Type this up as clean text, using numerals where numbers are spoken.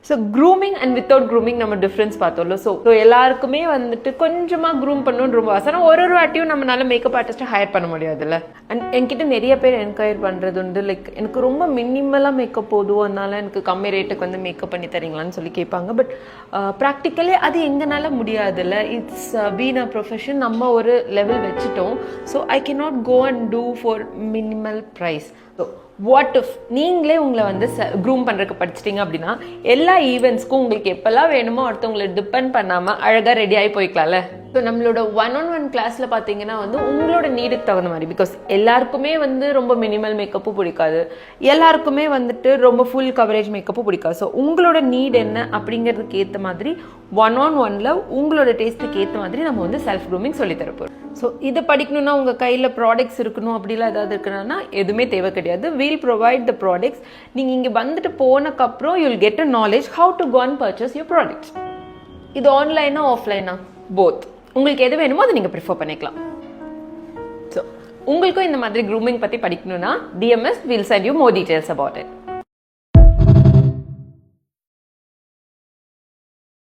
So grooming and without grooming நம்ம difference பார்த்தோம்ல. So எல்லாருக்குமே வந்துட்டு கொஞ்சமாக க்ரூம் பண்ணணும்னு ரொம்ப ஆசை. ஆனால் ஒரு வாட்டியும் நம்மளால மேக்கப் ஆர்டிஸ்ட்டை ஹையர் பண்ண முடியாதுல்ல. அண்ட் என்கிட்ட நிறைய பேர் என்கொயர் பண்ணுறது உண்டு, லைக் எனக்கு ரொம்ப மினிமலாக மேக்கப் போதும், அதனால எனக்கு கம்மி ரேட்டுக்கு வந்து மேக்கப் பண்ணி தரீங்களான்னு சொல்லி கேட்பாங்க. பட் ப்ராக்டிக்கலி அது எங்கனால முடியாதுல்ல. It's been a profession. நம்ம ஒரு லெவல் வச்சுட்டோம். So I can not go and do for minimal price. So what if நீங்களே உங்களை வந்து க்ரூம் பண்ணுறதுக்கு படிச்சிட்டிங்க அப்படின்னா எல்லா ஈவெண்ட்ஸ்க்கும் உங்களுக்கு எப்போல்லாம் வேணுமோ அடுத்தவங்களை டிபெண்ட் பண்ணாமல் அழகாக ரெடியாகி போய்க்கலாம்ல. ஸோ நம்மளோட 1-on-1 கிளாஸில் பார்த்தீங்கன்னா வந்து உங்களோட நீடுக்கு தகுந்த மாதிரி, பிகாஸ் எல்லாருக்குமே வந்து ரொம்ப மினிமல் மேக்கப்பும் பிடிக்காது, எல்லாருக்குமே வந்துட்டு ரொம்ப ஃபுல் கவரேஜ் மேக்கப்பும் பிடிக்காது. ஸோ உங்களோட நீட் என்ன அப்படிங்கிறதுக்கு ஏற்ற மாதிரி 1-on-1ல உங்களோட டேஸ்ட்டுக்கு ஏற்ற மாதிரி நம்ம வந்து செல்ஃப் க்ரூமிங் சொல்லித்தரப்போம். ஸோ இதை படிக்கணும்னா உங்கள் கையில் ப்ராடக்ட்ஸ் இருக்கணும் அப்படிலாம் ஏதாவது இருக்குன்னா எதுவுமே தேவை கிடையாது. We'll provide the products. நீங்கள் இங்கே வந்துட்டு போனக்கப்புறம் you'll get a knowledge how to go and purchase your products. இது ஆன்லைனா ஆஃப்லைனா போத், உங்களுக்கு எது வேணுமோ அதை நீங்கள் ப்ரிஃபர் பண்ணிக்கலாம். ஸோ உங்களுக்கும் இந்த மாதிரி க்ரூமிங் பற்றி படிக்கணும்னா DMS will send you more details about it.